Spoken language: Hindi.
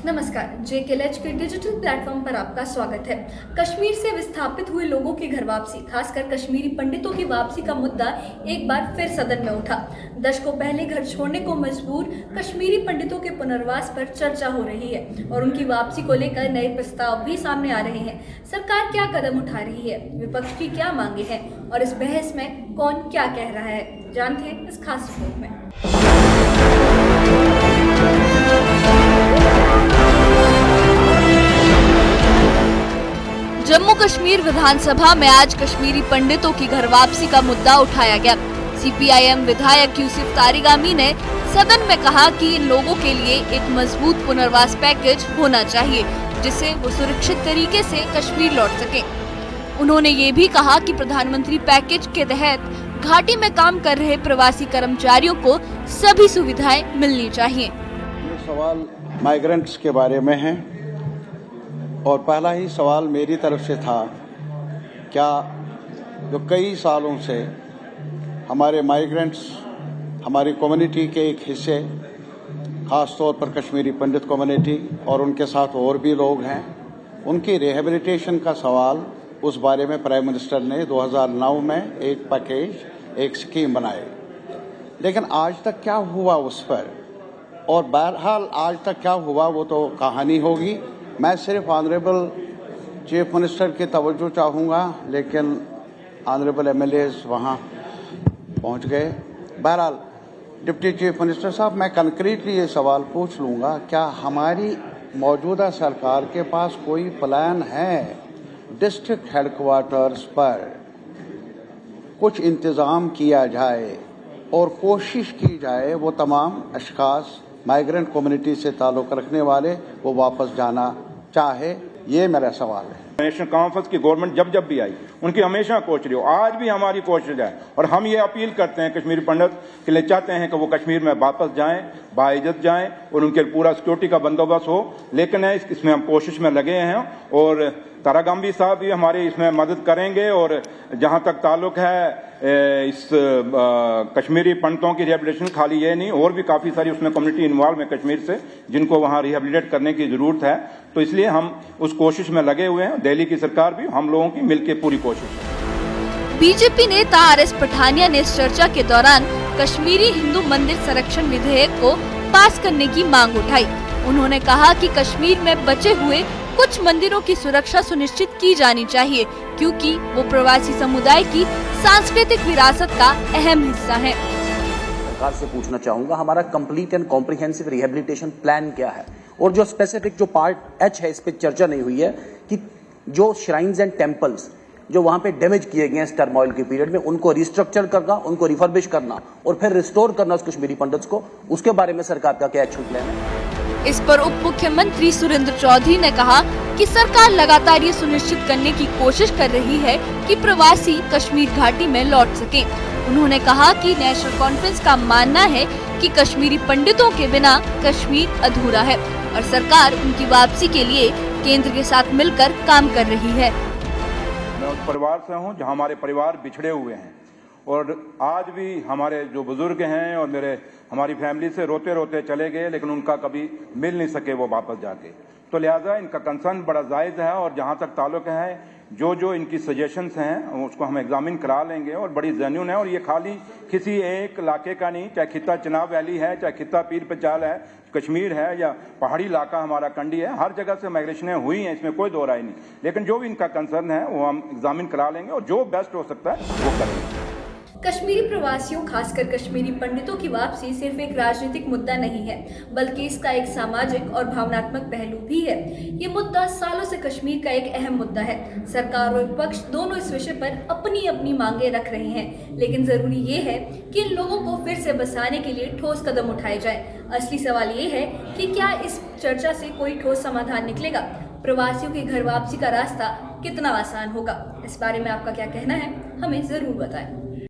नमस्कार, JKLH के डिजिटल प्लेटफॉर्म पर आपका स्वागत है। कश्मीर से विस्थापित हुए लोगों की घर वापसी, खासकर कश्मीरी पंडितों की वापसी का मुद्दा एक बार फिर सदन में उठा। दशकों पहले घर छोड़ने को मजबूर कश्मीरी पंडितों के पुनर्वास पर चर्चा हो रही है और उनकी वापसी को लेकर नए प्रस्ताव भी सामने आ रहे हैं। सरकार क्या कदम उठा रही है, विपक्ष की क्या मांगे हैं और इस बहस में कौन क्या कह रहा है, जानते हैं इस खास रिपोर्ट में। जम्मू कश्मीर विधानसभा में आज कश्मीरी पंडितों की घर वापसी का मुद्दा उठाया गया। CPIM विधायक यूसुफ तारिगामी ने सदन में कहा कि इन लोगों के लिए एक मजबूत पुनर्वास पैकेज होना चाहिए, जिससे वो सुरक्षित तरीके से कश्मीर लौट सकें। उन्होंने ये भी कहा कि प्रधानमंत्री पैकेज के तहत घाटी में काम कर रहे प्रवासी कर्मचारियों को सभी सुविधाएं मिलनी चाहिए। ये सवाल माइग्रेंट्स के बारे में है और पहला ही सवाल मेरी तरफ से था, क्या जो कई सालों से हमारे माइग्रेंट्स, हमारी कम्युनिटी के एक हिस्से, ख़ास तौर पर कश्मीरी पंडित कम्युनिटी और उनके साथ और भी लोग हैं, उनकी रिहेबिलिटेशन का सवाल, उस बारे में प्राइम मिनिस्टर ने 2009 में एक पैकेज, एक स्कीम बनाई। लेकिन आज तक क्या हुआ उस पर, और बहरहाल आज तक क्या हुआ वो तो कहानी होगी। मैं सिर्फ ऑनरेबल चीफ मिनिस्टर की तवज्जो चाहूँगा, लेकिन ऑनरेबल MLAs वहाँ पहुँच गए। बहरहाल डिप्टी चीफ मिनिस्टर साहब, मैं कंक्रीटली ये सवाल पूछ लूँगा, क्या हमारी मौजूदा सरकार के पास कोई प्लान है डिस्ट्रिक्ट हेडक्वार्टर्स पर कुछ इंतज़ाम किया जाए और कोशिश की जाए वो तमाम अशखास माइग्रेंट कम्युनिटी से ताल्लुक़ रखने वाले वो वापस जाना चाहे? ये मेरा सवाल है। नेशनल कॉन्फ्रेंस की गवर्नमेंट जब भी आई, उनकी हमेशा कोशिश रही हो, आज भी हमारी कोशिश है और हम ये अपील करते हैं कश्मीरी पंडित के लिए, चाहते हैं कि वो कश्मीर में वापस जाएं, बाइज्जत जाएं और उनके पूरा सिक्योरिटी का बंदोबस्त हो। लेकिन इसमें हम कोशिश में लगे हैं और तारागामी साहब भी हमारी इसमें मदद करेंगे। और जहां तक ताल्लुक है इस कश्मीरी पंडितों की रिहेबिलिटेशन, खाली ये नहीं, और भी काफ़ी सारी उसमें कम्युनिटी इन्वॉल्व है कश्मीर से, जिनको वहाँ रिहेबिलिटेट करने की ज़रूरत है। तो इसलिए हम उस कोशिश में लगे हुए हैं। दिल्ली की सरकार भी, हम लोगों की मिलकर पूरी कोशिश है। बीजेपी नेता RS पठानिया ने इस चर्चा के दौरान कश्मीरी हिंदू मंदिर संरक्षण विधेयक को पास करने की मांग उठाई। उन्होंने कहा कि कश्मीर में बचे हुए कुछ मंदिरों की सुरक्षा सुनिश्चित की जानी चाहिए, क्योंकि वो प्रवासी समुदाय की सांस्कृतिक विरासत का अहम हिस्सा है। सरकार से पूछना चाहूंगा, हमारा complete and comprehensive rehabilitation plan क्या है? और जो स्पेसिफिक जो पार्ट H है, इस पे चर्चा नहीं हुई है कि जो श्राइन्स एंड टेम्पल्स जो वहां पे डैमेज किए गए हैं इस टर्मोइल के पीरियड में, उनको रिस्ट्रक्चर करना, उनको रिफर्बिश करना और फिर रिस्टोर करना उस कश्मीरी पंडित्स को, उसके बारे में सरकार का क्या एक्शन प्लान है? इस पर उप मुख्यमंत्री सुरेंद्र चौधरी ने कहा कि सरकार लगातार ये सुनिश्चित करने की कोशिश कर रही है कि प्रवासी कश्मीर घाटी में लौट सकें। उन्होंने कहा कि नेशनल कॉन्फ्रेंस का मानना है कि कश्मीरी पंडितों के बिना कश्मीर अधूरा है और सरकार उनकी वापसी के लिए केंद्र के साथ मिलकर काम कर रही है। मैं उस परिवार से हूँ जहाँ हमारे परिवार बिछड़े हुए हैं और आज भी हमारे जो बुजुर्ग हैं और हमारी फैमिली से रोते रोते चले गए, लेकिन उनका कभी मिल नहीं सके वो वापस जाके। तो लिहाजा इनका कंसर्न बड़ा जायज़ है और जहाँ तक ताल्लुक है, जो इनकी सजेशंस हैं उसको हम एग्जामिन करा लेंगे और बड़ी जेन्युइन है। और ये खाली किसी एक इलाके का नहीं, चाहे खिता चिनाब वैली है, चाहे खिता पीर पंचाल है, कश्मीर है या पहाड़ी इलाका हमारा कंडी है, हर जगह से माइग्रेशनें हुई हैं, इसमें कोई दो राय नहीं। लेकिन जो भी इनका कंसर्न है वो हम एग्जामिन करा लेंगे और जो बेस्ट हो सकता है वो करेंगे। कश्मीरी प्रवासियों, खासकर कश्मीरी पंडितों की वापसी सिर्फ एक राजनीतिक मुद्दा नहीं है, बल्कि इसका एक सामाजिक और भावनात्मक पहलू भी है। ये मुद्दा सालों से कश्मीर का एक अहम मुद्दा है। सरकार और विपक्ष दोनों इस विषय पर अपनी अपनी मांगे रख रहे हैं, लेकिन जरूरी ये है कि इन लोगों को फिर से बसाने के लिए ठोस कदम उठाए जाए। असली सवाल ये है कि क्या इस चर्चा से कोई ठोस समाधान निकलेगा? प्रवासियों की घर वापसी का रास्ता कितना आसान होगा? इस बारे में आपका क्या कहना है, हमें जरूर बताएं।